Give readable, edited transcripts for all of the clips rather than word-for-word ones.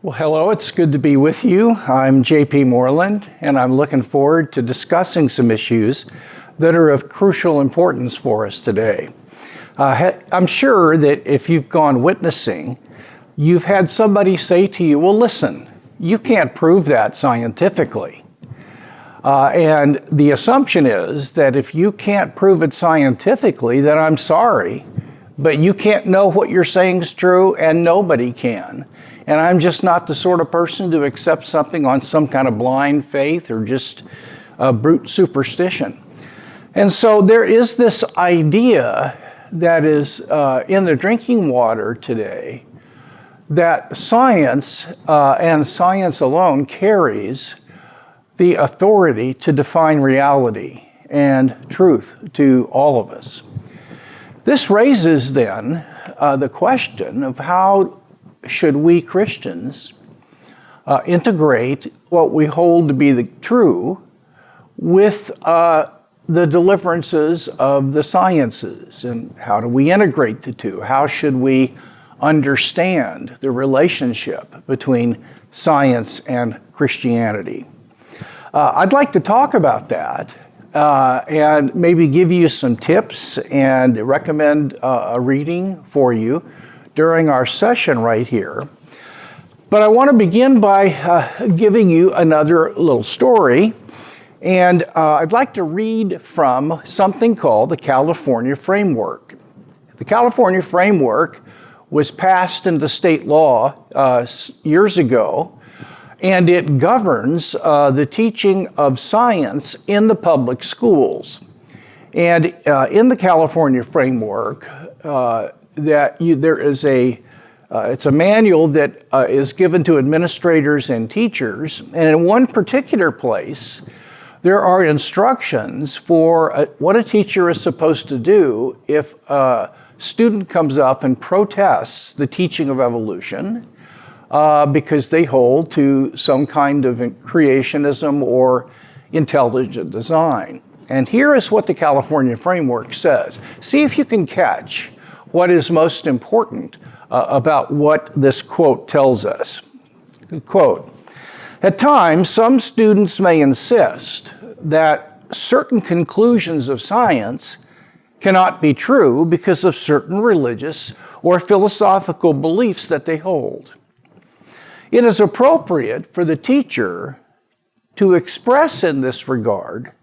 Well, hello, it's good to be with you. I'm JP Moreland, and I'm looking forward to discussing some issues that are of crucial importance for us today. I'm sure that if you've gone witnessing, you've had somebody say to you, well, listen, you can't prove that scientifically. And the assumption is that if you can't prove it scientifically, then I'm sorry, but you can't know what you're saying is true, and nobody can. And I'm just not the sort of person to accept something on some kind of blind faith or just brute superstition. And so there is this idea that is in the drinking water today that science and science alone carries the authority to define reality and truth to all of us. This raises then the question of how should we Christians integrate what we hold to be the true with the deliverances of the sciences, and how do we integrate the two? How should we understand the relationship between science and Christianity? I'd like to talk about that and maybe give you some tips and recommend a reading for you during our session right here. But I want to begin by giving you another little story. And I'd like to read from something called the California Framework. The California Framework was passed into state law years ago, and it governs the teaching of science in the public schools. And in the California Framework, there is it's a manual that is given to administrators and teachers, and in one particular place, there are instructions for what a teacher is supposed to do if a student comes up and protests the teaching of evolution because they hold to some kind of creationism or intelligent design. And here is what the California Framework says. See if you can catch what is most important about what this quote tells us. Quote, "At times, some students may insist that certain conclusions of science cannot be true because of certain religious or philosophical beliefs that they hold. It is appropriate for the teacher to express in this regard,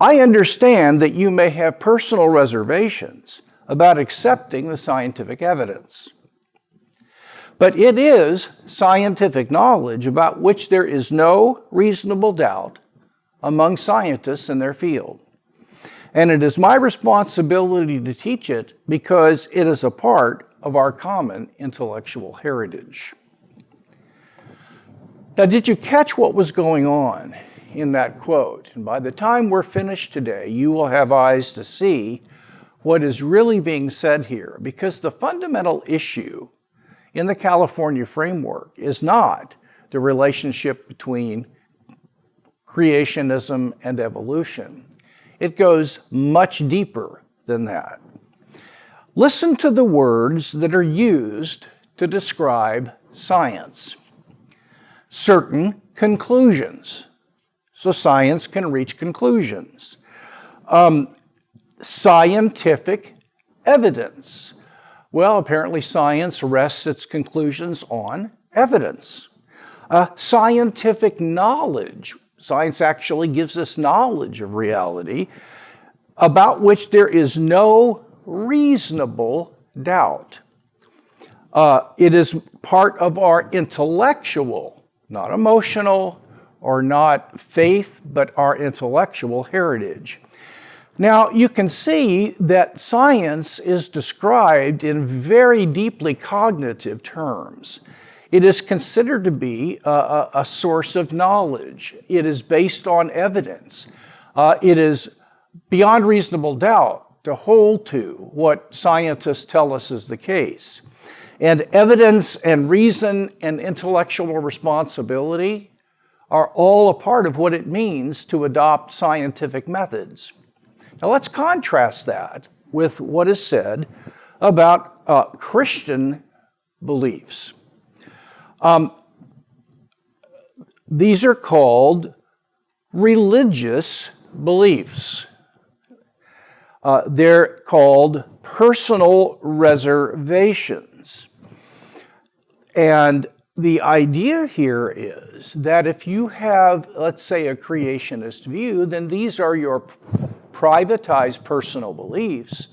I understand that you may have personal reservations about accepting the scientific evidence. But it is scientific knowledge about which there is no reasonable doubt among scientists in their field. And it is my responsibility to teach it because it is a part of our common intellectual heritage." Now, did you catch what was going on in that quote? And by the time we're finished today, you will have eyes to see what is really being said here, because the fundamental issue in the California Framework is not the relationship between creationism and evolution. It goes much deeper than that. Listen to the words that are used to describe science. Certain conclusions. So science can reach conclusions. Scientific evidence. Well, apparently science rests its conclusions on evidence. Scientific knowledge. Science actually gives us knowledge of reality about which there is no reasonable doubt. It is part of our intellectual, not emotional or not faith, but our intellectual heritage. Now, you can see that science is described in very deeply cognitive terms. It is considered to be a source of knowledge. It is based on evidence. It is beyond reasonable doubt to hold to what scientists tell us is the case. And evidence and reason and intellectual responsibility are all a part of what it means to adopt scientific methods. Now let's contrast that with what is said about Christian beliefs. These are called religious beliefs. They're called personal reservations. And the idea here is that if you have, let's say, a creationist view, then these are your privatized personal beliefs,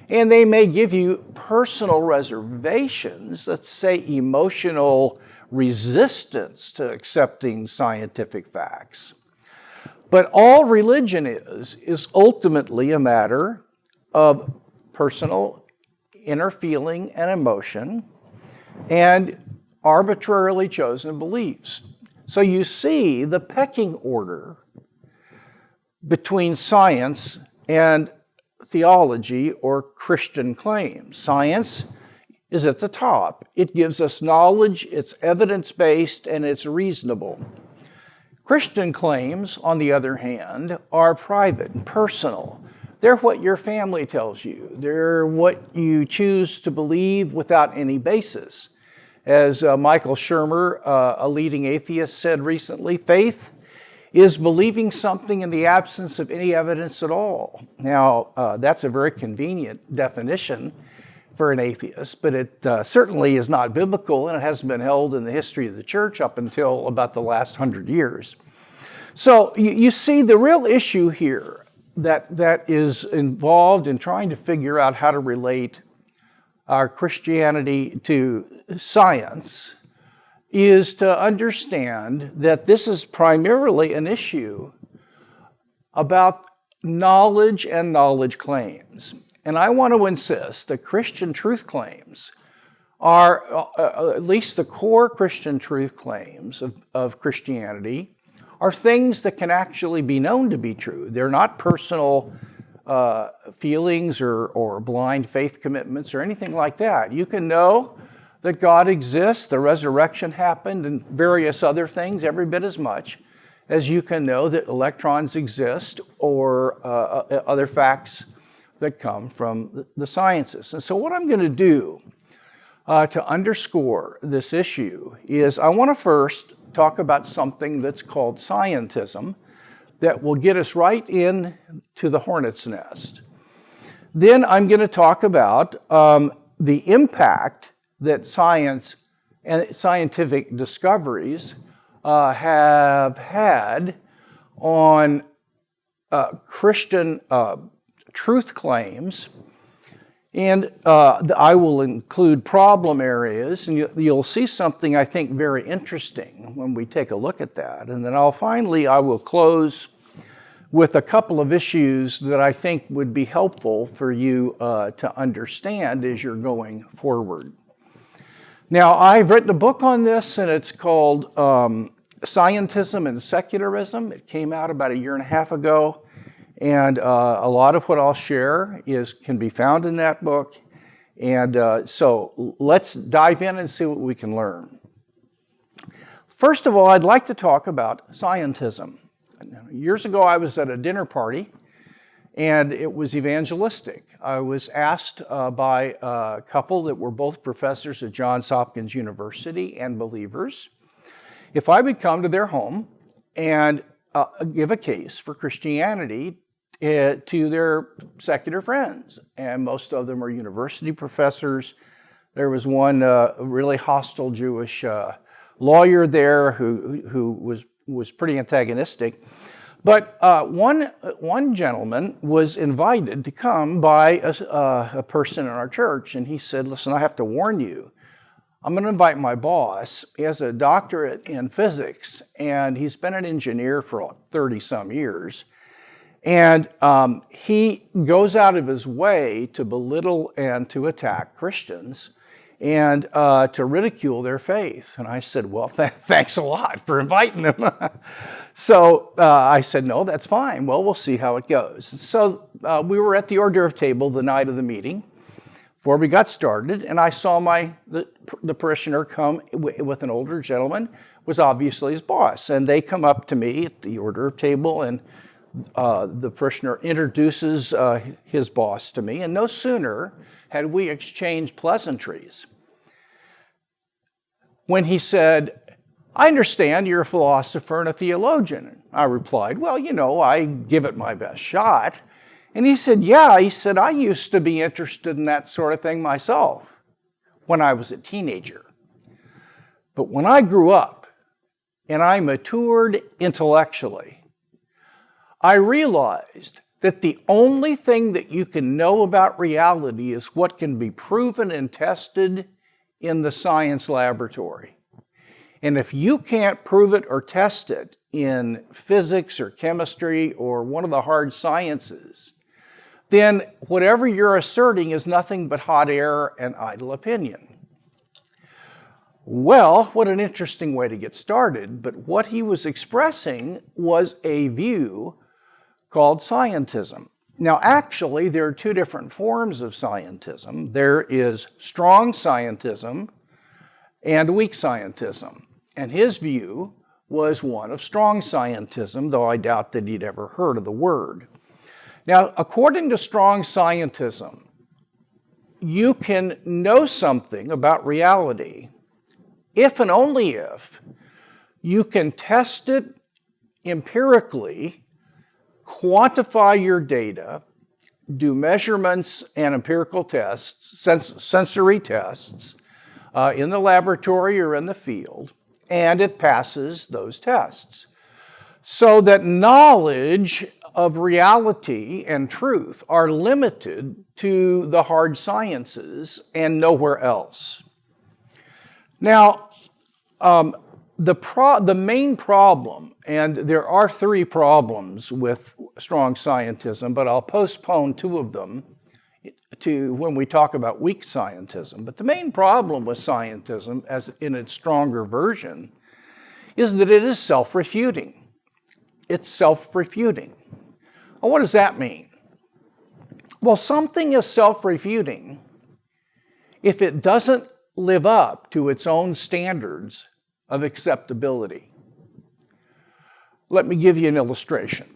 and they may give you personal reservations, let's say emotional resistance to accepting scientific facts. But all religion is ultimately a matter of personal inner feeling and emotion and arbitrarily chosen beliefs. So you see the pecking order between science and theology or Christian claims. Science is at the top. It gives us knowledge, it's evidence-based, and it's reasonable. Christian claims, on the other hand, are private and personal. They're what your family tells you. They're what you choose to believe without any basis. As Michael Shermer, a leading atheist, said recently, faith is believing something in the absence of any evidence at all. Now, that's a very convenient definition for an atheist, but it certainly is not biblical, and it hasn't been held in the history of the church up until about the last 100 years. So you see the real issue here that is involved in trying to figure out how to relate our Christianity to science is to understand that this is primarily an issue about knowledge and knowledge claims. And I want to insist that Christian truth claims are, at least the core Christian truth claims of Christianity, are things that can actually be known to be true. They're not personal feelings or blind faith commitments or anything like that. You can know that God exists, the resurrection happened, and various other things every bit as much as you can know that electrons exist or other facts that come from the sciences. And so what I'm going to do to underscore this issue is I want to first talk about something that's called scientism that will get us right in to the hornet's nest. Then I'm going to talk about the impact that science and scientific discoveries have had on Christian truth claims, and I will include problem areas, and you'll see something I think very interesting when we take a look at that. And then I will close with a couple of issues that I think would be helpful for you to understand as you're going forward. Now, I've written a book on this, and it's called Scientism and Secularism. It came out about 1.5 years ago, and a lot of what I'll share can be found in that book. And so let's dive in and see what we can learn. First of all, I'd like to talk about scientism. Years ago, I was at a dinner party, and it was evangelistic. I was asked by a couple that were both professors at Johns Hopkins University and believers if I would come to their home and give a case for Christianity to their secular friends. And most of them were university professors. There was one really hostile Jewish lawyer there who was pretty antagonistic. But one gentleman was invited to come by a person in our church, and he said, listen, I have to warn you. I'm going to invite my boss. He has a doctorate in physics, and he's been an engineer for 30-some years. And he goes out of his way to belittle and to attack Christians and to ridicule their faith. And I said, well, thanks a lot for inviting him. So I said, no, that's fine. Well, we'll see how it goes. So we were at the hors d'oeuvre table the night of the meeting before we got started, and I saw the parishioner come with an older gentleman, was obviously his boss. And they come up to me at the hors d'oeuvre table, and the parishioner introduces his boss to me, and no sooner had we exchanged pleasantries when he said, "I understand you're a philosopher and a theologian." I replied, "Well, I give it my best shot." And he said, "Yeah," he said, "I used to be interested in that sort of thing myself when I was a teenager. But when I grew up and I matured intellectually, I realized that the only thing that you can know about reality is what can be proven and tested in the science laboratory. And if you can't prove it or test it in physics or chemistry or one of the hard sciences, then whatever you're asserting is nothing but hot air and idle opinion." Well, what an interesting way to get started, but what he was expressing was a view called scientism. Now, actually, there are two different forms of scientism. There is strong scientism and weak scientism. And his view was one of strong scientism, though I doubt that he'd ever heard of the word. Now, according to strong scientism, you can know something about reality if and only if you can test it empirically, quantify your data, do measurements and empirical tests, sensory tests, in the laboratory or in the field, and it passes those tests. So that knowledge of reality and truth are limited to the hard sciences and nowhere else. Now, the main problem, and there are three problems with strong scientism, but I'll postpone two of them to when we talk about weak scientism. But the main problem with scientism, as in its stronger version, is that it is self-refuting. It's self-refuting. Well, what does that mean? Well, something is self-refuting if it doesn't live up to its own standards of acceptability. Let me give you an illustration.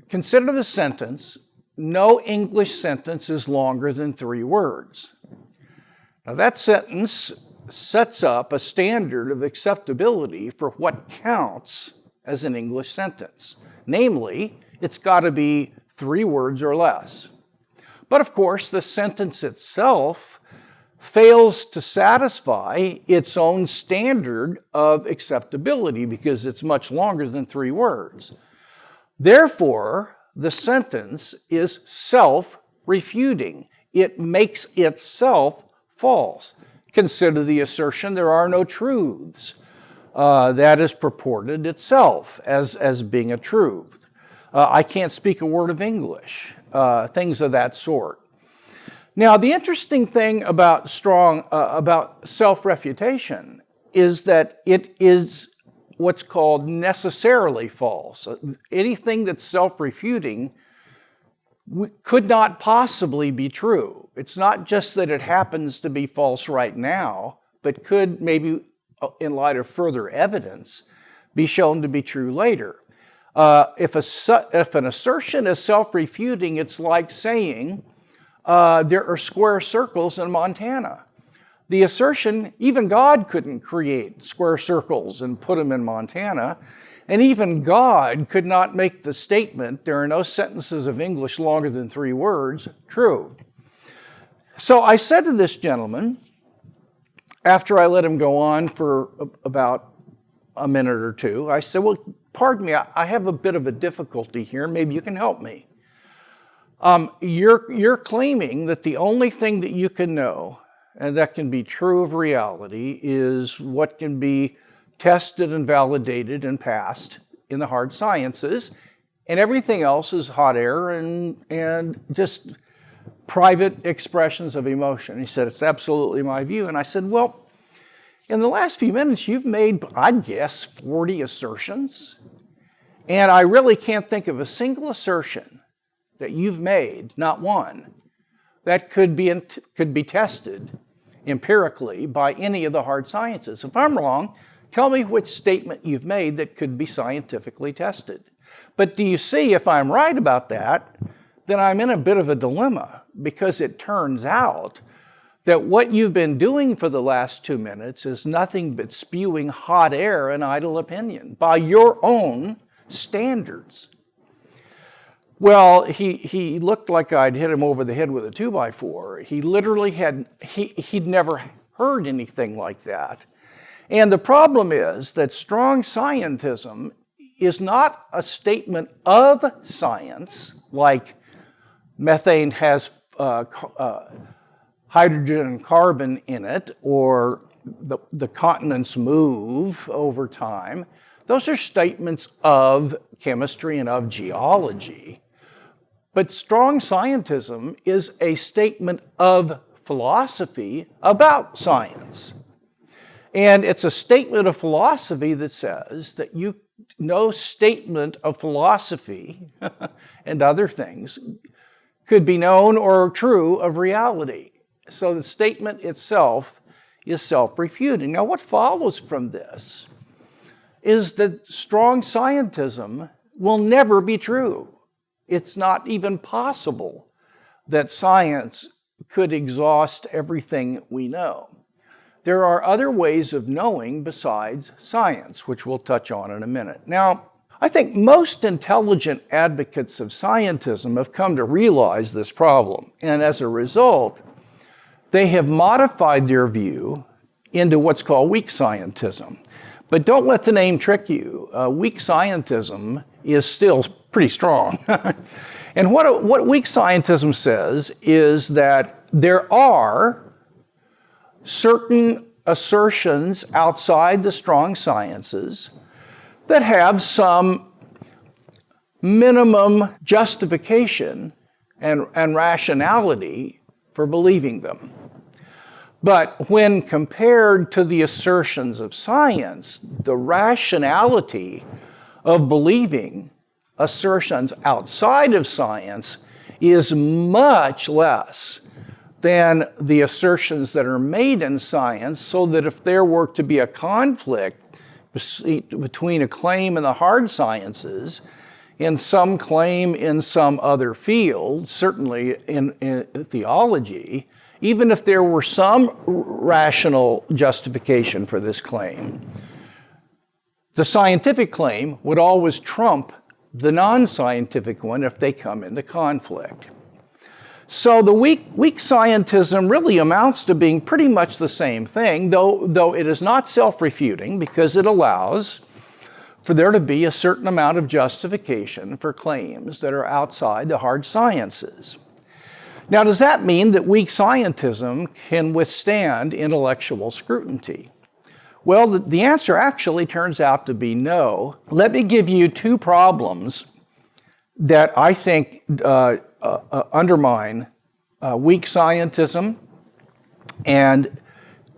Consider the sentence, "No English sentence is longer than 3 words." Now that sentence sets up a standard of acceptability for what counts as an English sentence. Namely, it's got to be 3 words or less. But of course, the sentence itself fails to satisfy its own standard of acceptability because it's much longer than 3 words. Therefore, the sentence is self-refuting. It makes itself false. Consider the assertion, "There are no truths." That is purported itself as being a truth. "I can't speak a word of English." Things of that sort. Now, the interesting thing about self-refutation is that it is what's called necessarily false. Anything that's self-refuting could not possibly be true. It's not just that it happens to be false right now, but could maybe, in light of further evidence, be shown to be true later. If an assertion is self-refuting, it's like saying there are square circles in Montana. The assertion, even God couldn't create square circles and put them in Montana, and even God could not make the statement, "There are no sentences of English longer than 3 words," true. So I said to this gentleman, after I let him go on for about a minute or two, I said, "Well, pardon me, I have a bit of a difficulty here. Maybe you can help me. You're claiming that the only thing that you can know, and that can be true of reality, is what can be tested and validated and passed in the hard sciences, and everything else is hot air and just private expressions of emotion." He said, "It's absolutely my view." And I said, "Well, in the last few minutes, you've made, I'd guess, 40 assertions, and I really can't think of a single assertion that you've made, not one, that could be tested empirically by any of the hard sciences. If I'm wrong, tell me which statement you've made that could be scientifically tested. But do you see, if I'm right about that, then I'm in a bit of a dilemma, because it turns out that what you've been doing for the last 2 minutes is nothing but spewing hot air and idle opinion by your own standards. Well, he looked like I'd hit him over the head with a 2x4. He literally he'd never heard anything like that. And the problem is that strong scientism is not a statement of science, like methane has hydrogen and carbon in it, or the continents move over time. Those are statements of chemistry and of geology. But strong scientism is a statement of philosophy about science. And it's a statement of philosophy that says that no statement of philosophy and other things could be known or true of reality. So the statement itself is self-refuting. Now, what follows from this is that strong scientism will never be true. It's not even possible that science could exhaust everything we know. There are other ways of knowing besides science, which we'll touch on in a minute. Now, I think most intelligent advocates of scientism have come to realize this problem, and as a result, they have modified their view into what's called weak scientism. But don't let the name trick you. Weak scientism is still pretty strong. And what weak scientism says is that there are certain assertions outside the strong sciences that have some minimum justification and rationality for believing them. But when compared to the assertions of science, the rationality of believing assertions outside of science is much less than the assertions that are made in science, so that if there were to be a conflict between a claim in the hard sciences and some claim in some other field, certainly in theology, even if there were some rational justification for this claim, the scientific claim would always trump the non-scientific one if they come into conflict. So the weak scientism really amounts to being pretty much the same thing, though it is not self-refuting, because it allows for there to be a certain amount of justification for claims that are outside the hard sciences. Now, does that mean that weak scientism can withstand intellectual scrutiny? Well, the answer actually turns out to be no. Let me give you two problems that I think undermine weak scientism and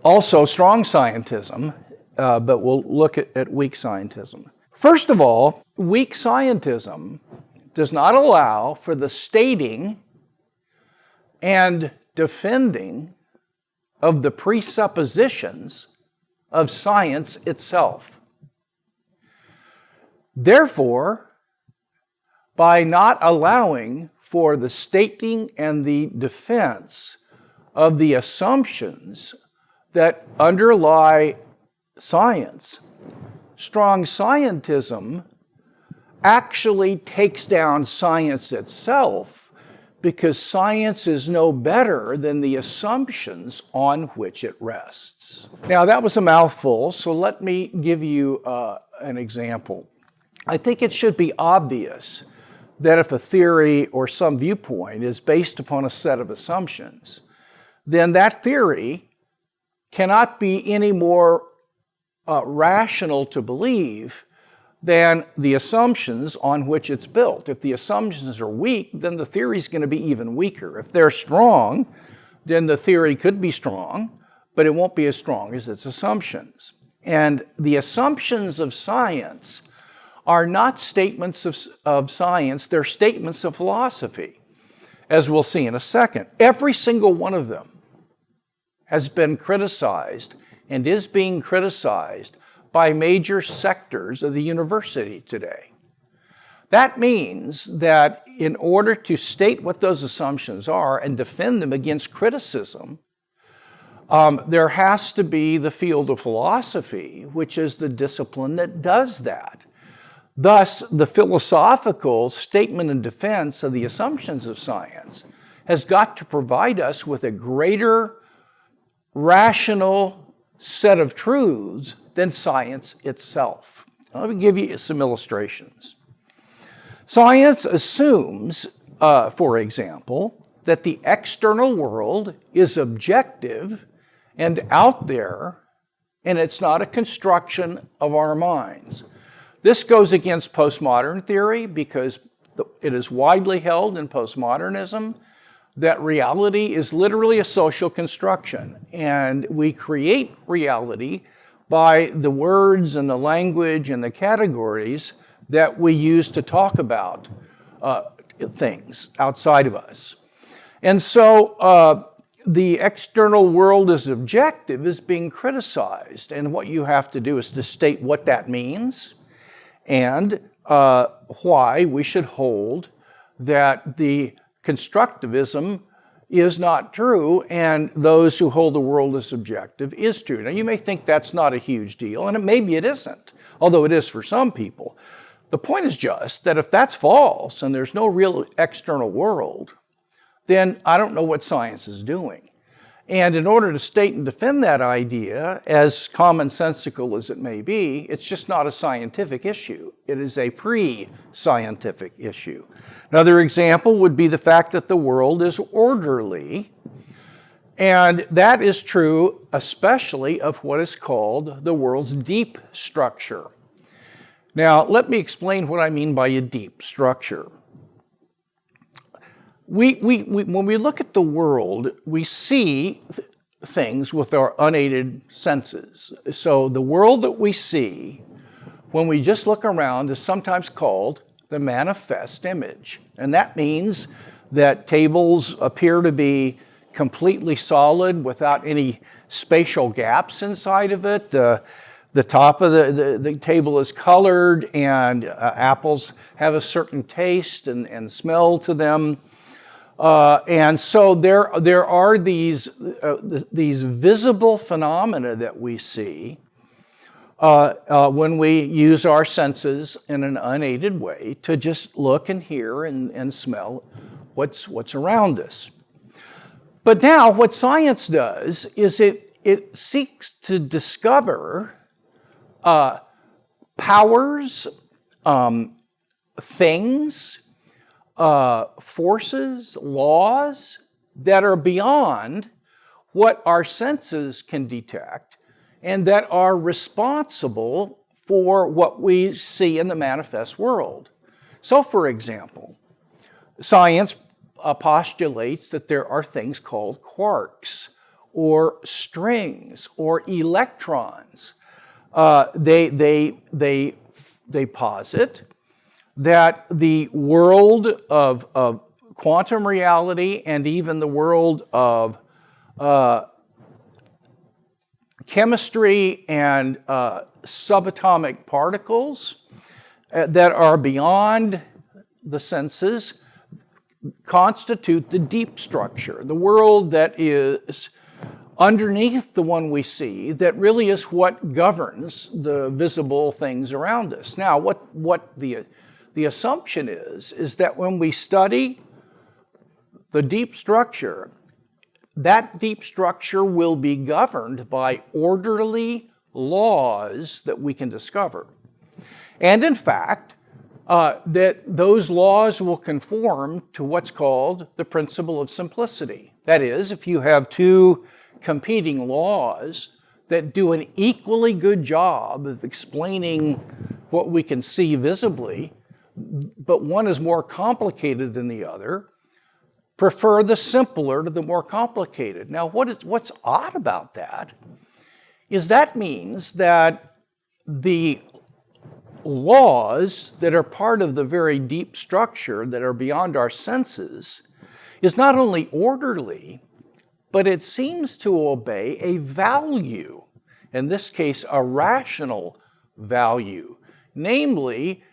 also strong scientism, but we'll look at weak scientism. First of all, weak scientism does not allow for the stating and defending of the presuppositions of science itself. Therefore, by not allowing for the stating and the defense of the assumptions that underlie science, strong scientism actually takes down science itself, because science is no better than the assumptions on which it rests. Now, that was a mouthful, so let me give you an example. I think it should be obvious that if a theory or some viewpoint is based upon a set of assumptions, then that theory cannot be any more rational to believe than the assumptions on which it's built. If the assumptions are weak, then the theory is going to be even weaker. If they're strong, then the theory could be strong, but it won't be as strong as its assumptions. And the assumptions of science are not statements of science, they're statements of philosophy, as we'll see in a second. Every single one of them has been criticized and is being criticized by major sectors of the university today. That means that in order to state what those assumptions are and defend them against criticism, there has to be the field of philosophy, which is the discipline that does that. Thus, the philosophical statement and defense of the assumptions of science has got to provide us with a greater rational set of truths than science itself. Let me give you some illustrations. Science assumes, for example, that the external world is objective and out there, and it's not a construction of our minds. This goes against postmodern theory because it is widely held in postmodernism that reality is literally a social construction, and we create reality by the words and the language and the categories that we use to talk about things outside of us. And so the external world as objective is being criticized, and what you have to do is to state what that means and why we should hold that the constructivism is not true and those who hold the world as objective is true. Now, you may think that's not a huge deal, and maybe it isn't, although it is for some people. The point is just that if that's false and there's no real external world, then I don't know what science is doing. And in order to state and defend that idea, as commonsensical as it may be, it's just not a scientific issue. It is a pre-scientific issue. Another example would be the fact that the world is orderly, and that is true especially of what is called the world's deep structure. Now, let me explain what I mean by a deep structure. When we look at the world, we see things with our unaided senses. So the world that we see when we just look around is sometimes called the manifest image. And that means that tables appear to be completely solid without any spatial gaps inside of it. The top of the table is colored, and apples have a certain taste and smell to them. And so there are these visible phenomena that we see when we use our senses in an unaided way to just look and hear and smell what's around us. But now what science does is it seeks to discover powers, things, forces, laws that are beyond what our senses can detect and that are responsible for what we see in the manifest world. So, for example, science postulates that there are things called quarks or strings or electrons. They posit that the world of quantum reality and even the world of chemistry and subatomic particles that are beyond the senses constitute the deep structure, the world that is underneath the one we see, that really is what governs the visible things around us. Now, what the assumption is that when we study the deep structure, that deep structure will be governed by orderly laws that we can discover. And in fact, that those laws will conform to what's called the principle of simplicity. That is, if you have two competing laws that do an equally good job of explaining what we can see visibly, but one is more complicated than the other, prefer the simpler to the more complicated. Now, what's odd about that is that means that the laws that are part of the very deep structure that are beyond our senses is not only orderly, but it seems to obey a value, in this case, a rational value. Namely,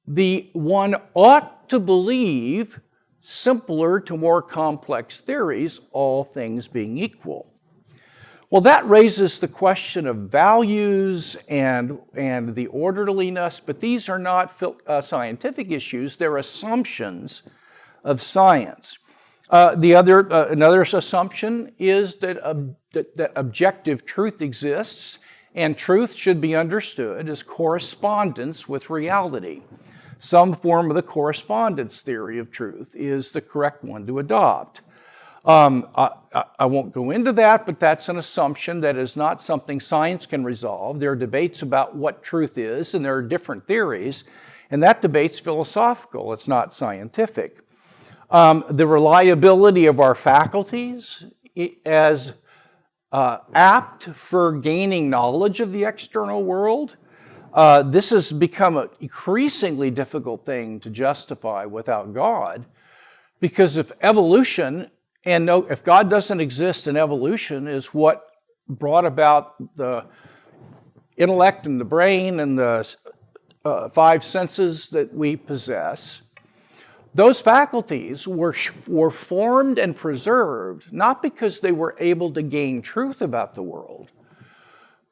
the one ought to believe simpler to more complex theories, all things being equal. Well, that raises the question of values and the orderliness, but these are not scientific issues. They're assumptions of science. Another assumption is that objective truth exists, and truth should be understood as correspondence with reality. Some form of the correspondence theory of truth is the correct one to adopt. I won't go into that, but that's an assumption that is not something science can resolve. There are debates about what truth is, and there are different theories, and that debate's philosophical. It's not scientific. The reliability of our faculties as apt for gaining knowledge of the external world. This has become an increasingly difficult thing to justify without God, because if evolution, and if God doesn't exist and evolution is what brought about the intellect and the brain and the five senses that we possess, those faculties were formed and preserved not because they were able to gain truth about the world,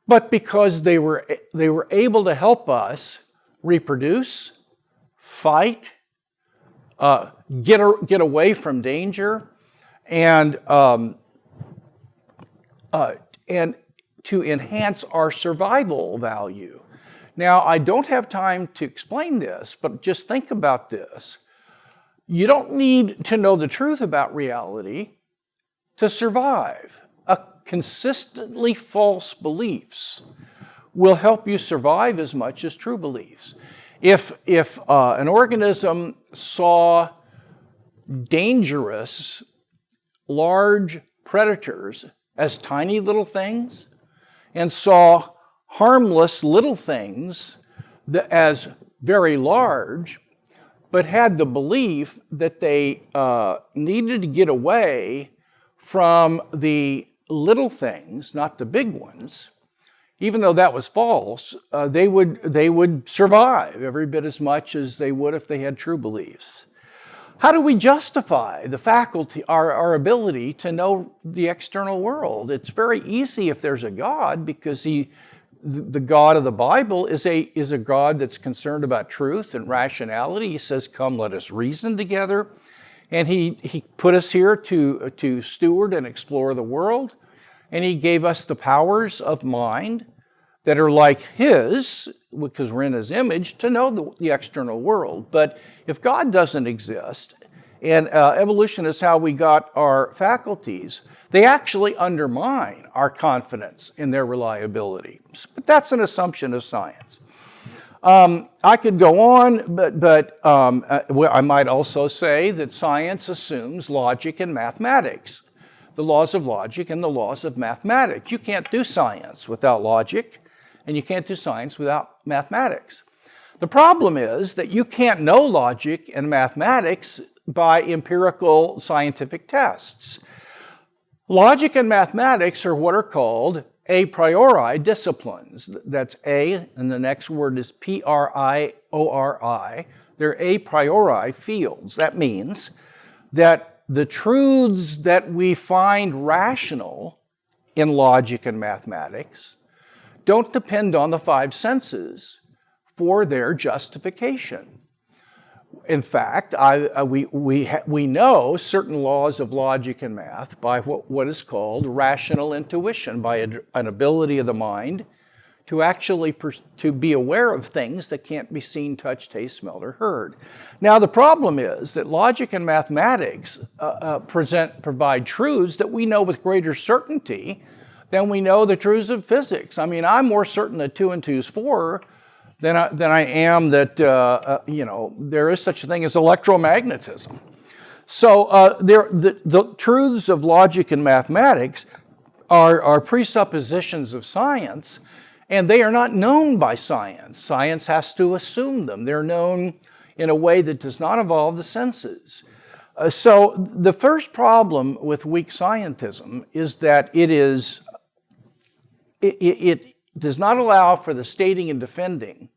but because they were able to help us reproduce, fight, get away from danger, and to enhance our survival value. Now, I don't have time to explain this, but just think about this. You don't need to know the truth about reality to survive. Consistently false beliefs will help you survive as much as true beliefs. If an organism saw dangerous, large predators as tiny little things and saw harmless little things as very large, but had the belief that they needed to get away from the little things, not the big ones, even though that was false, they would survive every bit as much as they would if they had true beliefs. How do we justify the faculty, our ability to know the external world? It's very easy if there's a God, because the God of the Bible is a God that's concerned about truth and rationality. He says, "Come, let us reason together." And he put us here to steward and explore the world. And he gave us the powers of mind that are like his, because we're in his image, to know the external world. But if God doesn't exist, and evolution is how we got our faculties, they actually undermine our confidence in their reliability. But that's an assumption of science. I could go on, but I might also say that science assumes logic and mathematics, the laws of logic and the laws of mathematics. You can't do science without logic, and you can't do science without mathematics. The problem is that you can't know logic and mathematics by empirical scientific tests. Logic and mathematics are what are called a priori disciplines. That's A, and the next word is priori. They're a priori fields. That means that the truths that we find rational in logic and mathematics don't depend on the five senses for their justification. In fact, we know certain laws of logic and math by what is called rational intuition, by an ability of the mind to actually to be aware of things that can't be seen, touched, tasted, smelled, or heard. Now, the problem is that logic and mathematics provide truths that we know with greater certainty than we know the truths of physics. I mean, I'm more certain that 2 and 2 is 4 than I am that there is such a thing as electromagnetism. So the truths of logic and mathematics are presuppositions of science, and they are not known by science. Science has to assume them. They're known in a way that does not involve the senses. So the first problem with weak scientism is that it does not allow for the stating and defending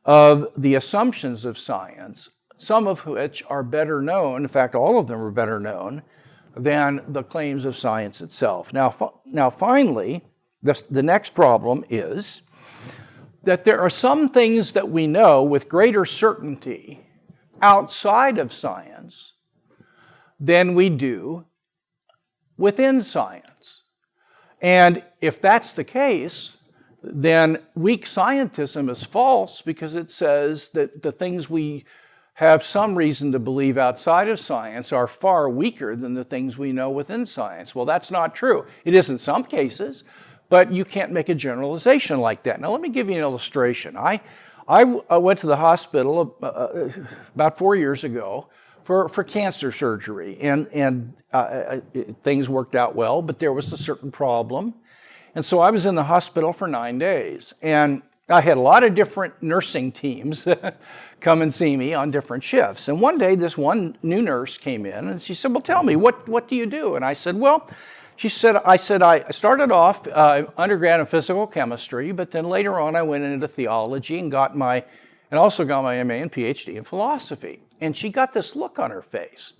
of the assumptions of science, some of which are better known. In fact, all of them are better known than the claims of science itself. Now finally, the next problem is that there are some things that we know with greater certainty outside of science than we do within science. And if that's the case, then weak scientism is false because it says that the things we have some reason to believe outside of science are far weaker than the things we know within science. Well, that's not true. It is in some cases, but you can't make a generalization like that. Now, let me give you an illustration. I went to the hospital about 4 years ago for cancer surgery, and things worked out well, but there was a certain problem. And so I was in the hospital for 9 days, and I had a lot of different nursing teams come and see me on different shifts. And one day, this one new nurse came in, and she said, well, tell me, what do you do? And I said, well, I started off undergrad in physical chemistry, but then later on I went into theology and also got my MA and PhD in philosophy. And she got this look on her face.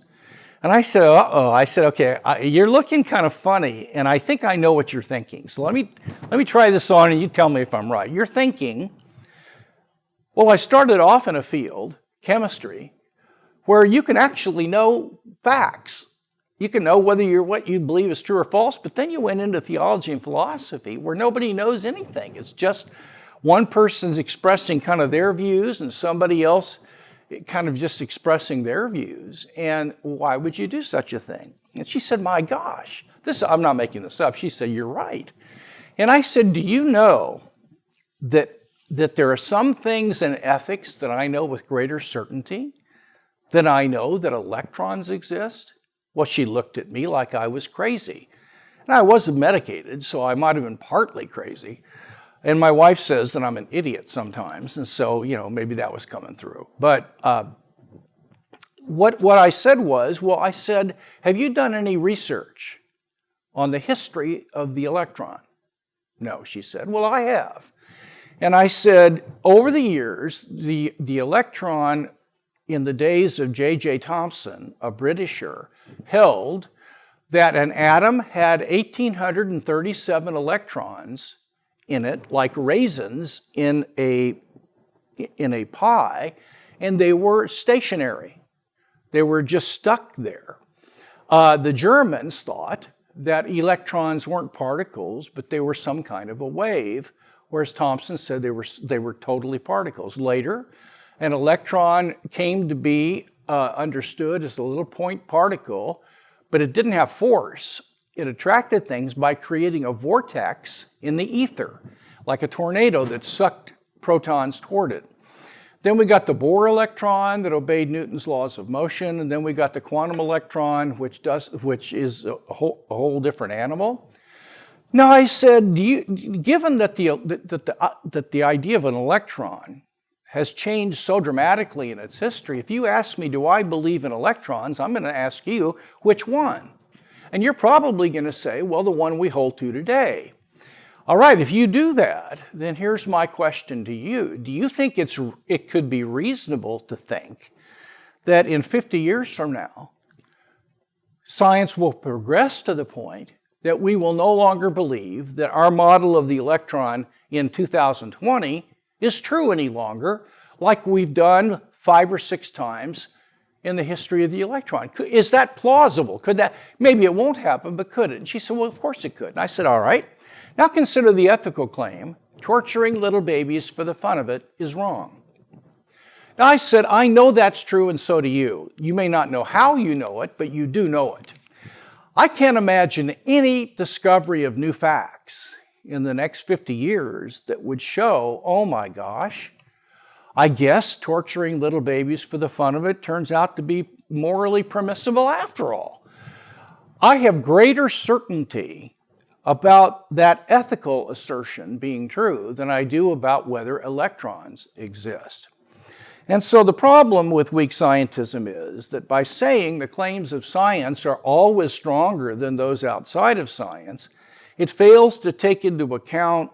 And I said, uh-oh. I said, okay, you're looking kind of funny, and I think I know what you're thinking. So let me try this on, and you tell me if I'm right. You're thinking, well, I started off in a field, chemistry, where you can actually know facts. You can know whether what you believe is true or false, but then you went into theology and philosophy where nobody knows anything. It's just one person's expressing kind of their views and somebody else kind of just expressing their views. And why would you do such a thing? And she said, my gosh, I'm not making this up. She said, you're right. And I said, do you know that there are some things in ethics that I know with greater certainty than I know that electrons exist? Well, she looked at me like I was crazy. And I wasn't medicated, so I might have been partly crazy. And my wife says that I'm an idiot sometimes, and so, maybe that was coming through. But what I said was, have you done any research on the history of the electron? No, she said. Well, I have. And I said, over the years, the electron in the days of J.J. Thomson, a Britisher, held that an atom had 1,837 electrons in it, like raisins in a pie, and they were stationary. They were just stuck there. The Germans thought that electrons weren't particles, but they were some kind of a wave, whereas Thomson said they were totally particles. Later, an electron came to be understood as a little point particle, but it didn't have force. It attracted things by creating a vortex in the ether, like a tornado that sucked protons toward it. Then we got the Bohr electron that obeyed Newton's laws of motion, and then we got the quantum electron, which is a whole different animal. Now I said, given that the idea of an electron has changed so dramatically in its history, if you ask me, do I believe in electrons, I'm going to ask you, which one? And you're probably going to say, well, the one we hold to today. All right, if you do that, then here's my question to you. Do you think it could be reasonable to think that in 50 years from now, science will progress to the point that we will no longer believe that our model of the electron in 2020 is true any longer, like we've done 5 or 6 times in the history of the electron? Is that plausible? Could that, maybe it won't happen, but could it? And she said, well, of course it could. And I said, all right, now consider the ethical claim. Torturing little babies for the fun of it is wrong. Now I said, I know that's true, and so do you. You may not know how you know it, but you do know it. I can't imagine any discovery of new facts in the next 50 years that would show, oh my gosh, I guess torturing little babies for the fun of it turns out to be morally permissible after all. I have greater certainty about that ethical assertion being true than I do about whether electrons exist. And so the problem with weak scientism is that by saying the claims of science are always stronger than those outside of science, it fails to take into account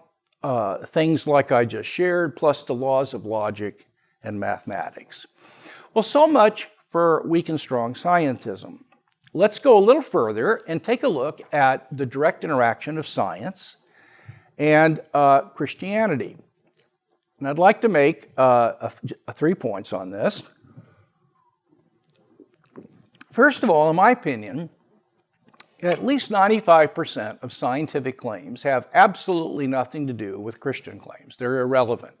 things like I just shared, plus the laws of logic and mathematics. Well, so much for weak and strong scientism. let's go a little further and take a look at the direct interaction of science and Christianity. And I'd like to make 3 points on this. First of all, in my opinion, at least 95% of scientific claims have absolutely nothing to do with Christian claims. They're irrelevant.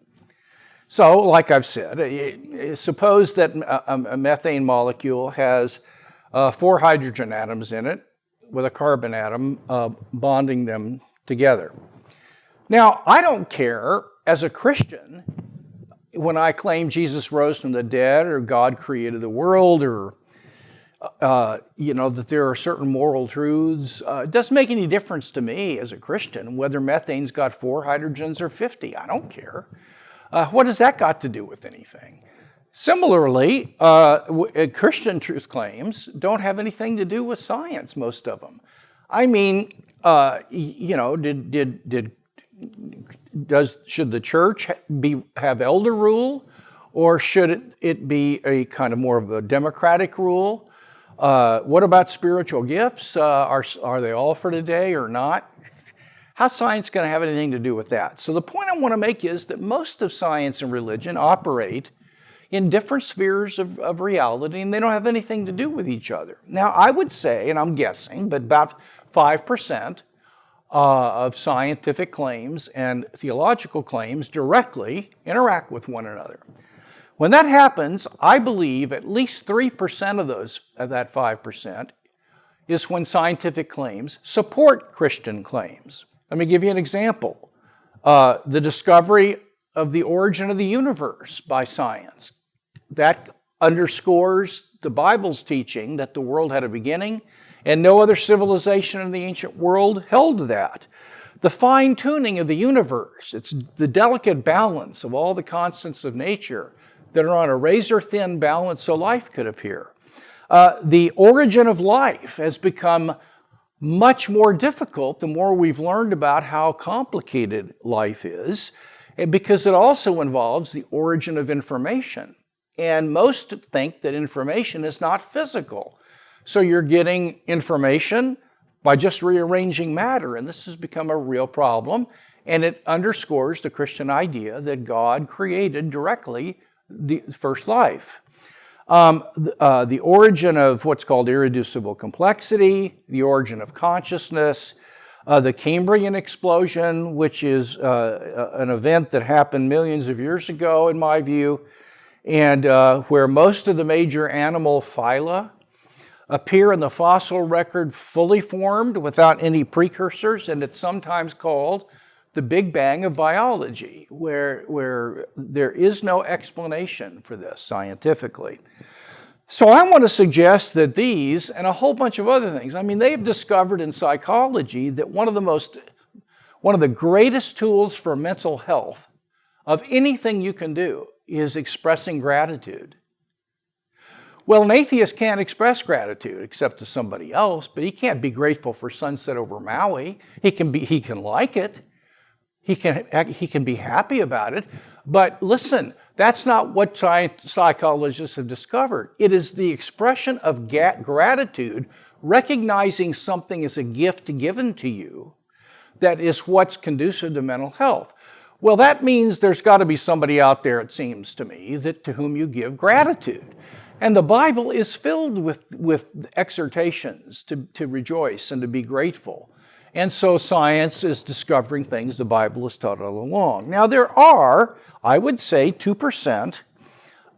So, like I've said, suppose that a methane molecule has 4 hydrogen atoms in it with a carbon atom bonding them together. Now, I don't care as a Christian when I claim Jesus rose from the dead or God created the world or that there are certain moral truths. It doesn't make any difference to me as a Christian whether methane's got 4 hydrogens or 50. I don't care. What has that got to do with anything? Similarly, Christian truth claims don't have anything to do with science, most of them. I mean, should the church have elder rule, or should it be a kind of more of a democratic rule? What about spiritual gifts? Are they all for today or not? How's science going to have anything to do with that? So the point I want to make is that most of science and religion operate in different spheres of reality, and they don't have anything to do with each other. Now, I would say, and I'm guessing, but about 5% of scientific claims and theological claims directly interact with one another. When that happens, I believe at least 3% of that 5% is when scientific claims support Christian claims. Let me give you an example. The discovery of the origin of the universe by science. That underscores the Bible's teaching that the world had a beginning, and no other civilization in the ancient world held that. The fine-tuning of the universe, it's the delicate balance of all the constants of nature that are on a razor-thin balance so life could appear. The origin of life has become much more difficult the more we've learned about how complicated life is, because it also involves the origin of information. And most think that information is not physical. So you're getting information by just rearranging matter, and this has become a real problem, and it underscores the Christian idea that God created directly the first life. The origin of what's called irreducible complexity, the origin of consciousness, the Cambrian explosion, which is an event that happened millions of years ago, in my view, and where most of the major animal phyla appear in the fossil record fully formed without any precursors, and it's sometimes called the Big Bang of biology, where there is no explanation for this scientifically. So I want to suggest that these and a whole bunch of other things, they've discovered in psychology that one of the greatest tools for mental health of anything you can do is expressing gratitude. Well, an atheist can't express gratitude except to somebody else, but he can't be grateful for sunset over Maui. He can like it. He can be happy about it. But listen, that's not what psychologists have discovered. It is the expression of gratitude, recognizing something as a gift given to you, that is what's conducive to mental health. Well, that means there's got to be somebody out there, it seems to me, to whom you give gratitude. And the Bible is filled with exhortations to rejoice and to be grateful. And so science is discovering things the Bible has taught all along. Now there are, I would say, 2%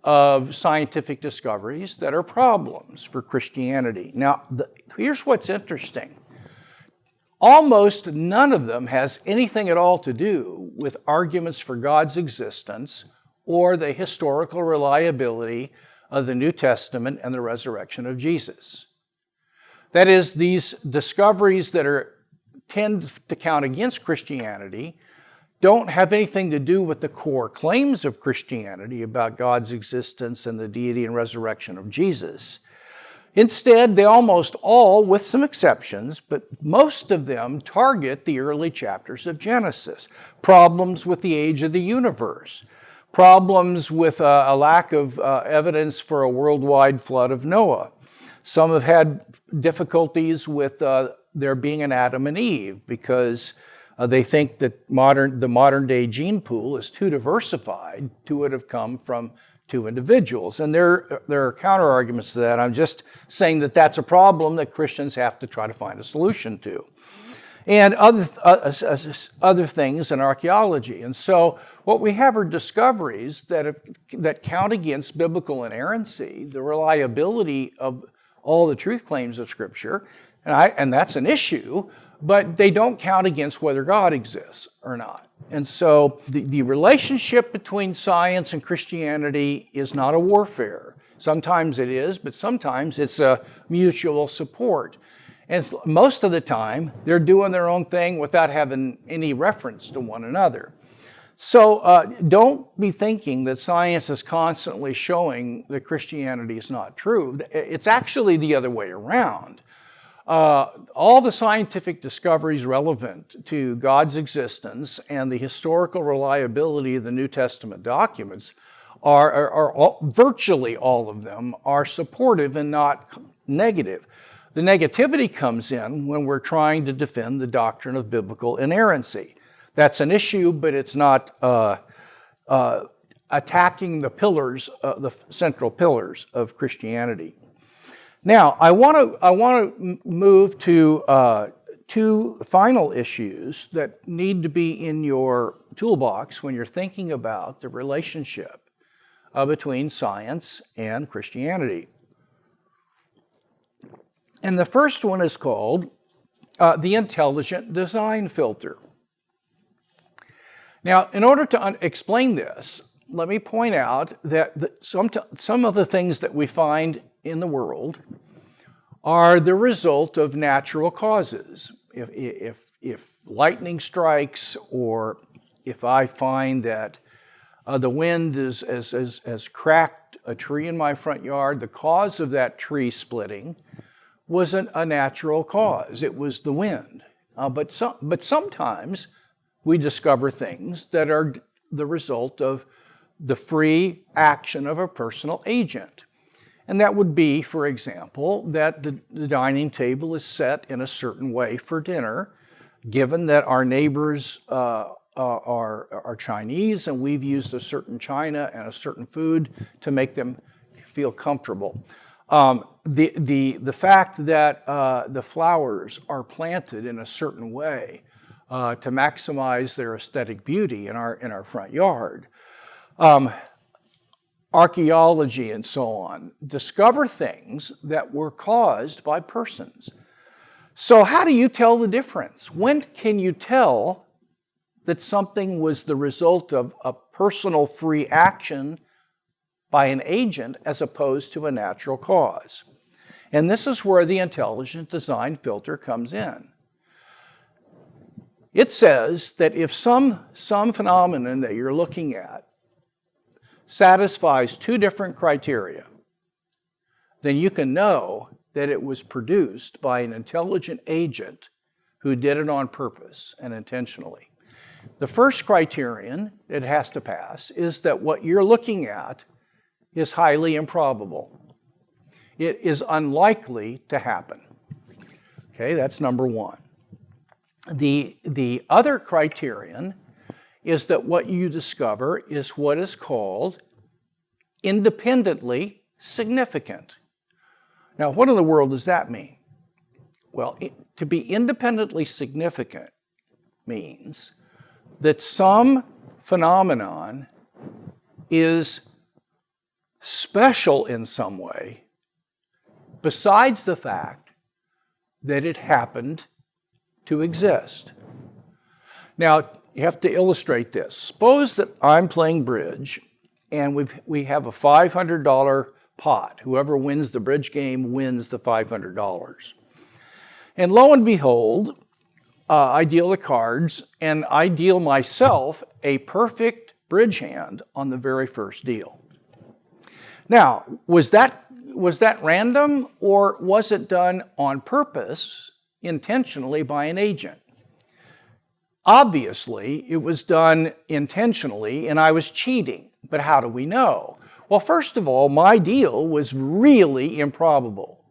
of scientific discoveries that are problems for Christianity. Now here's what's interesting. Almost none of them has anything at all to do with arguments for God's existence or the historical reliability of the New Testament and the resurrection of Jesus. That is, these discoveries that tend to count against Christianity don't have anything to do with the core claims of Christianity about God's existence and the deity and resurrection of Jesus. Instead, they almost all, with some exceptions, but most of them target the early chapters of Genesis. Problems with the age of the universe. Problems with a lack of evidence for a worldwide flood of Noah. Some have had difficulties with there being an Adam and Eve because they think that the modern day gene pool is too diversified to have come from two individuals. And there are counter arguments to that. I'm just saying that that's a problem that Christians have to try to find a solution to. And other things in archaeology. And so what we have are discoveries that count against biblical inerrancy, the reliability of all the truth claims of Scripture, and that's an issue, but they don't count against whether God exists or not. And so the relationship between science and Christianity is not a warfare. Sometimes it is, but sometimes it's a mutual support. And most of the time, they're doing their own thing without having any reference to one another. So don't be thinking that science is constantly showing that Christianity is not true. It's actually the other way around. All the scientific discoveries relevant to God's existence and the historical reliability of the New Testament documents virtually all of them are supportive and not negative. The negativity comes in when we're trying to defend the doctrine of biblical inerrancy. That's an issue, but it's not attacking the pillars, the central pillars of Christianity. Now, I want to move to two final issues that need to be in your toolbox when you're thinking about the relationship between science and Christianity. And the first one is called the intelligent design filter. Now, in order to explain this, let me point out that some of the things that we find in the world are the result of natural causes. If lightning strikes, or if I find that the wind has cracked a tree in my front yard, the cause of that tree splitting wasn't a natural cause. It was the wind. But sometimes we discover things that are the result of the free action of a personal agent. And that would be, for example, that the dining table is set in a certain way for dinner, given that our neighbors are Chinese and we've used a certain china and a certain food to make them feel comfortable. The fact that the flowers are planted in a certain way to maximize their aesthetic beauty in our front yard. Archaeology and so on discover things that were caused by persons. So how do you tell the difference? When can you tell that something was the result of a personal free action by an agent as opposed to a natural cause? And this is where the intelligent design filter comes in. It says that if some phenomenon that you're looking at satisfies two different criteria, then you can know that it was produced by an intelligent agent who did it on purpose and intentionally. The first criterion it has to pass is that what you're looking at is highly improbable. It is unlikely to happen. Okay, that's number one. The other criterion is that what you discover is what is called independently significant. Now, what in the world does that mean? Well, to be independently significant means that some phenomenon is special in some way, besides the fact that it happened to exist. Now, you have to illustrate this. Suppose that I'm playing bridge and we have a $500 pot. Whoever wins the bridge game wins the $500. And lo and behold, I deal the cards and I deal myself a perfect bridge hand on the very first deal. Now, was that random, or was it done on purpose, intentionally by an agent? Obviously, it was done intentionally and I was cheating. But how do we know? Well, first of all, my deal was really improbable.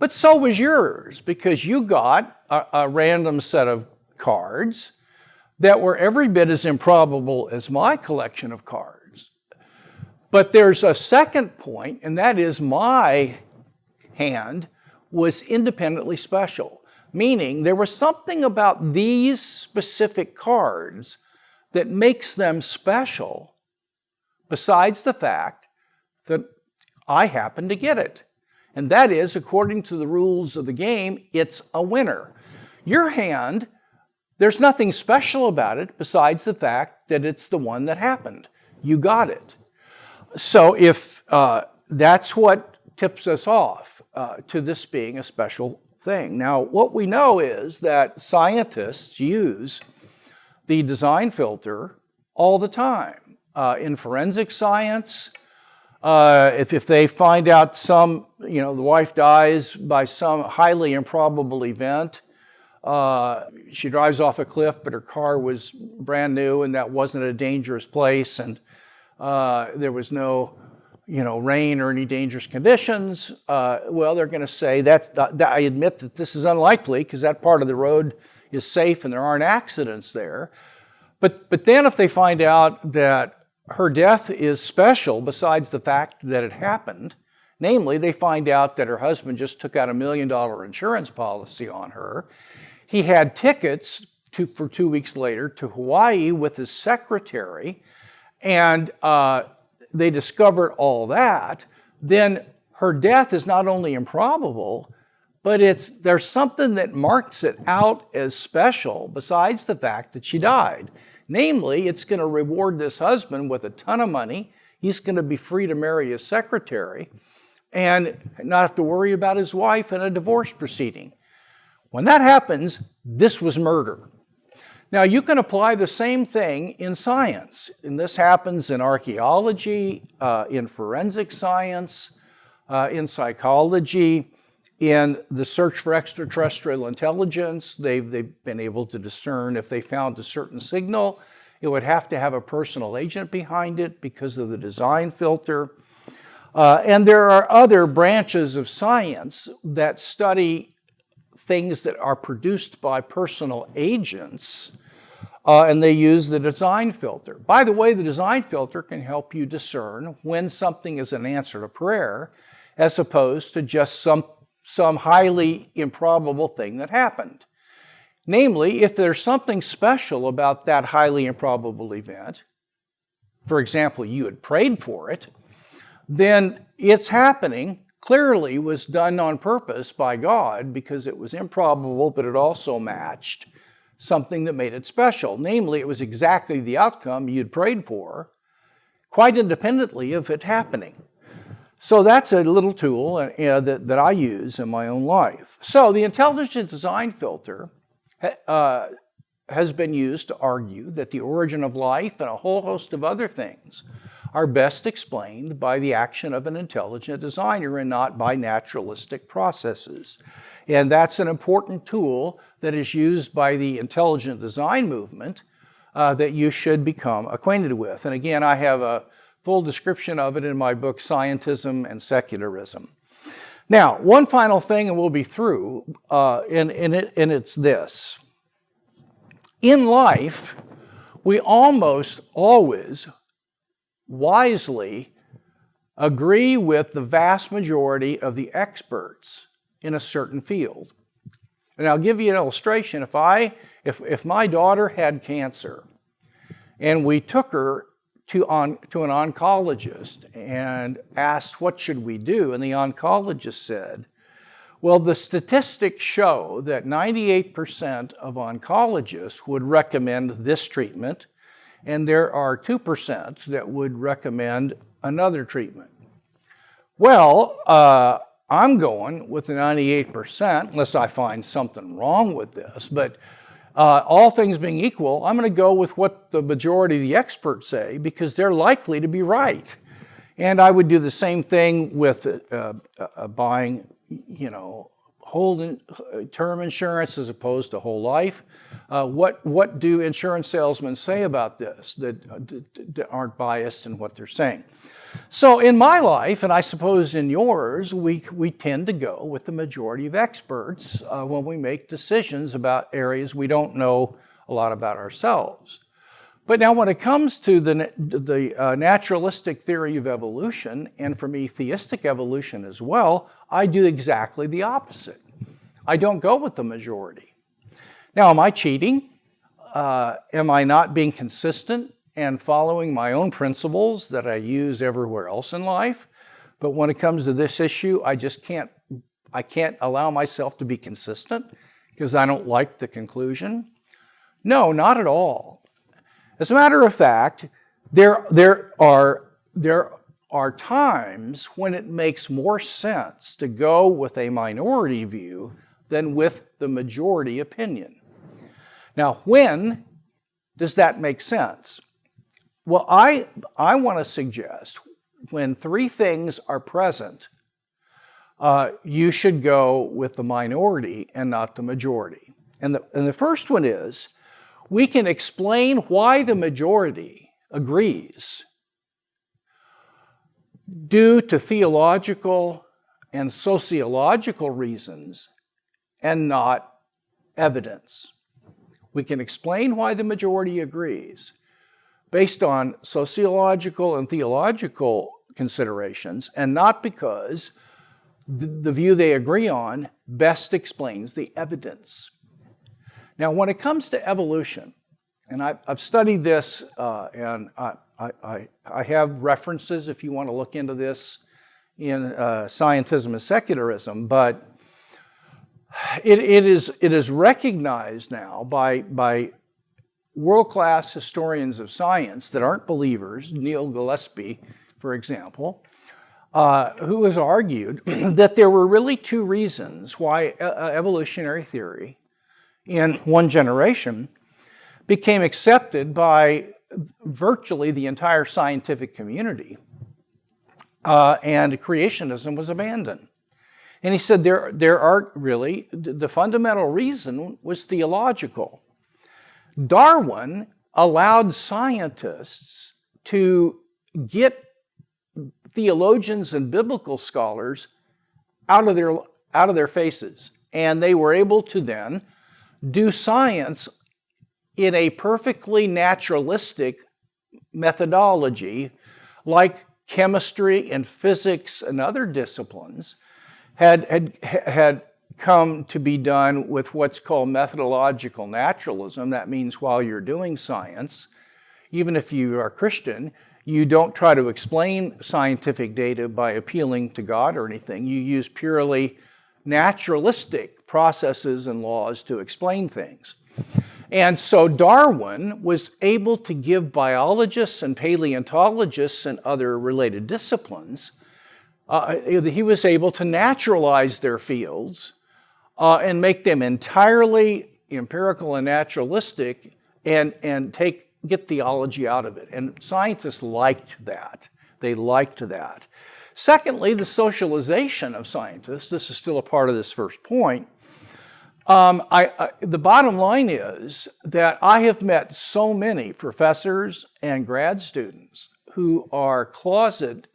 But so was yours, because you got a random set of cards that were every bit as improbable as my collection of cards. But there's a second point, and that is my hand was independently special, meaning there was something about these specific cards that makes them special, besides the fact that I happen to get it. And that is, according to the rules of the game, it's a winner. Your hand, there's nothing special about it besides the fact that it's the one that happened. You got it. So if that's what tips us off to this being a special thing. Now, what we know is that scientists use the design filter all the time. In forensic science, if they find out the wife dies by some highly improbable event, she drives off a cliff, but her car was brand new and that wasn't a dangerous place, and there was no rain or any dangerous conditions, well, they're going to say, I admit that this is unlikely because that part of the road is safe and there aren't accidents there. But then if they find out that her death is special besides the fact that it happened, namely, they find out that her husband just took out $1 million insurance policy on her. He had tickets for 2 weeks later to Hawaii with his secretary, and they discovered all that. Then her death is not only improbable, but there's something that marks it out as special besides the fact that she died. Namely, it's going to reward this husband with a ton of money. He's going to be free to marry his secretary and not have to worry about his wife in a divorce proceeding. When that happens, this was murder. Now, you can apply the same thing in science, and this happens in archaeology, in forensic science, in psychology, in the search for extraterrestrial intelligence. They've been able to discern if they found a certain signal, it would have to have a personal agent behind it because of the design filter. And there are other branches of science that study things that are produced by personal agents, and they use the design filter. By the way, the design filter can help you discern when something is an answer to prayer as opposed to just some highly improbable thing that happened. Namely, if there's something special about that highly improbable event, for example, you had prayed for it, then its happening clearly was done on purpose by God because it was improbable, but it also matched something that made it special. Namely, it was exactly the outcome you'd prayed for, quite independently of it happening. So that's a little tool that I use in my own life. So the intelligent design filter has been used to argue that the origin of life and a whole host of other things are best explained by the action of an intelligent designer and not by naturalistic processes. And that's an important tool that is used by the intelligent design movement that you should become acquainted with. And again, I have a full description of it in my book, Scientism and Secularism. Now, one final thing and we'll be through, and it's this. In life, we almost always wisely agree with the vast majority of the experts in a certain field. And I'll give you an illustration. If my daughter had cancer and we took her to an oncologist and asked what should we do, and the oncologist said, well, the statistics show that 98% of oncologists would recommend this treatment, and there are 2% that would recommend another treatment. Well, I'm going with the 98%, unless I find something wrong with this, but all things being equal, I'm going to go with what the majority of the experts say because they're likely to be right. And I would do the same thing with buying, whole term insurance as opposed to whole life. What do insurance salesmen say about this that aren't biased in what they're saying? So in my life, and I suppose in yours, we tend to go with the majority of experts when we make decisions about areas we don't know a lot about ourselves. But now when it comes to the naturalistic theory of evolution, and for me theistic evolution as well, I do exactly the opposite. I don't go with the majority. Now, am I cheating? Am I not being consistent and following my own principles that I use everywhere else in life? But when it comes to this issue, I can't allow myself to be consistent because I don't like the conclusion. No, not at all. As a matter of fact, there are times when it makes more sense to go with a minority view than with the majority opinion. Now, when does that make sense? Well, I want to suggest when three things are present, you should go with the minority and not the majority. And the first one is, we can explain why the majority agrees due to theological and sociological reasons and not evidence. We can explain why the majority agrees based on sociological and theological considerations, and not because the view they agree on best explains the evidence. Now, when it comes to evolution, and I've studied this, and I have references if you want to look into this in Scientism and Secularism, but it is recognized now by world-class historians of science that aren't believers, Neil Gillespie, for example, who has argued that there were really two reasons why evolutionary theory in one generation became accepted by virtually the entire scientific community, and creationism was abandoned. And he said there are really, the fundamental reason was theological. Darwin allowed scientists to get theologians and biblical scholars out of their faces, and they were able to then do science in a perfectly naturalistic methodology, like chemistry and physics and other disciplines had come to be done with what's called methodological naturalism. That means while you're doing science, even if you are Christian, you don't try to explain scientific data by appealing to God or anything. You use purely naturalistic processes and laws to explain things. And so Darwin was able to give biologists and paleontologists and other related disciplines, he was able to naturalize their fields and make them entirely empirical and naturalistic and get theology out of it. And scientists liked that. They liked that. Secondly, the socialization of scientists. This is still a part of this first point. The bottom line is that I have met so many professors and grad students who are closet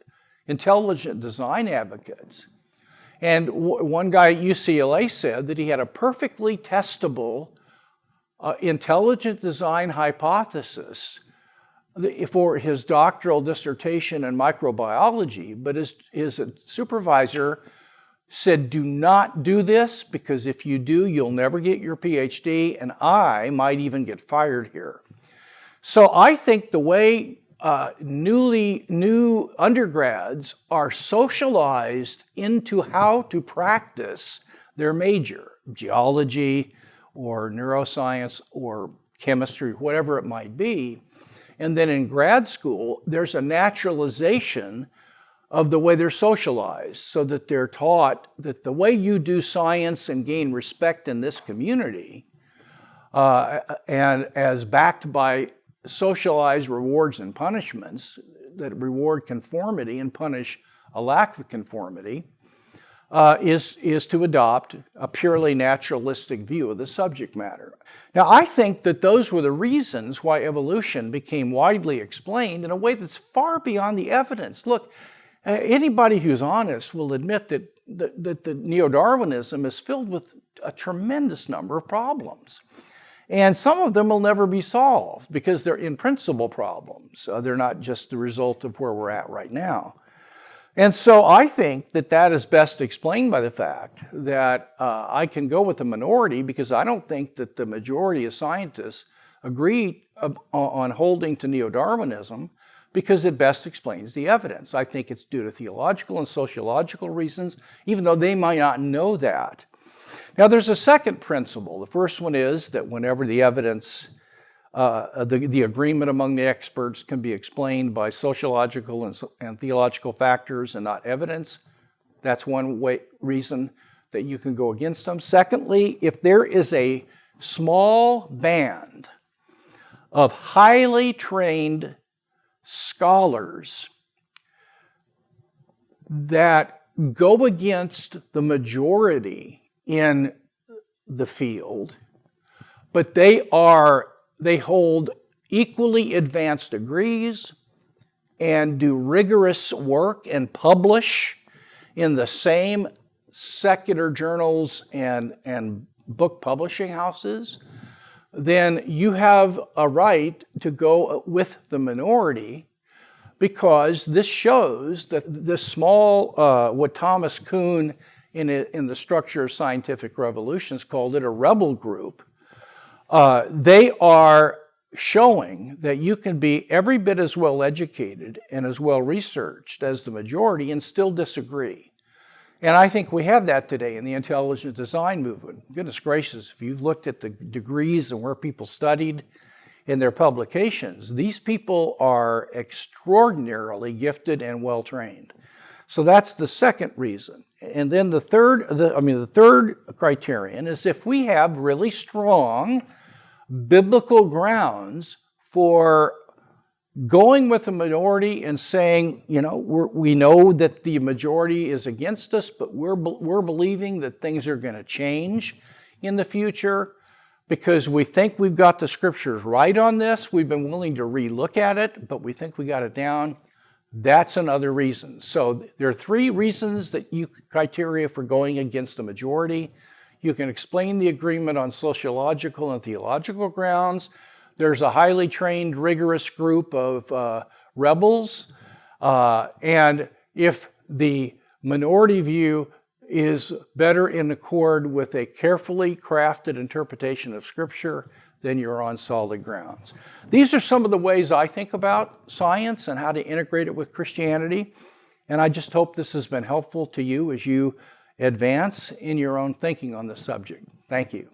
intelligent design advocates. And one guy at UCLA said that he had a perfectly testable intelligent design hypothesis for his doctoral dissertation in microbiology, but his supervisor said, do not do this, because if you do, you'll never get your PhD, and I might even get fired here. So I think the way new undergrads are socialized into how to practice their major, geology or neuroscience or chemistry, whatever it might be. And then in grad school, there's a naturalization of the way they're socialized, so that they're taught that the way you do science and gain respect in this community, and as backed by socialized rewards and punishments that reward conformity and punish a lack of conformity, is to adopt a purely naturalistic view of the subject matter. Now, I think that those were the reasons why evolution became widely explained in a way that's far beyond the evidence. Look, anybody who's honest will admit that the neo-Darwinism is filled with a tremendous number of problems. And some of them will never be solved because they're in-principle problems. They're not just the result of where we're at right now. And so I think that that is best explained by the fact that I can go with the minority because I don't think that the majority of scientists agree on holding to neo-Darwinism because it best explains the evidence. I think it's due to theological and sociological reasons, even though they might not know that. Now, there's a second principle. The first one is that whenever the evidence, the agreement among the experts can be explained by sociological and theological factors and not evidence, that's one reason that you can go against them. Secondly, if there is a small band of highly trained scholars that go against the majority in the field, but they hold equally advanced degrees and do rigorous work and publish in the same secular journals and book publishing houses, then you have a right to go with the minority because this shows that this small, what Thomas Kuhn in the Structure of Scientific Revolutions called it a rebel group. They are showing that you can be every bit as well educated and as well researched as the majority and still disagree. And I think we have that today in the intelligent design movement. Goodness gracious, if you've looked at the degrees and where people studied in their publications, these people are extraordinarily gifted and well trained. So that's the second reason. And then the third criterion is if we have really strong biblical grounds for going with the minority and saying, we know that the majority is against us, but we're believing that things are going to change in the future because we think we've got the scriptures right on this. We've been willing to relook at it, but we think we got it down. That's another reason. So there are three reasons criteria for going against the majority. You can explain the agreement on sociological and theological grounds. There's a highly trained, rigorous group of rebels. And if the minority view is better in accord with a carefully crafted interpretation of Scripture, then you're on solid grounds. These are some of the ways I think about science and how to integrate it with Christianity. And I just hope this has been helpful to you as you advance in your own thinking on the subject. Thank you.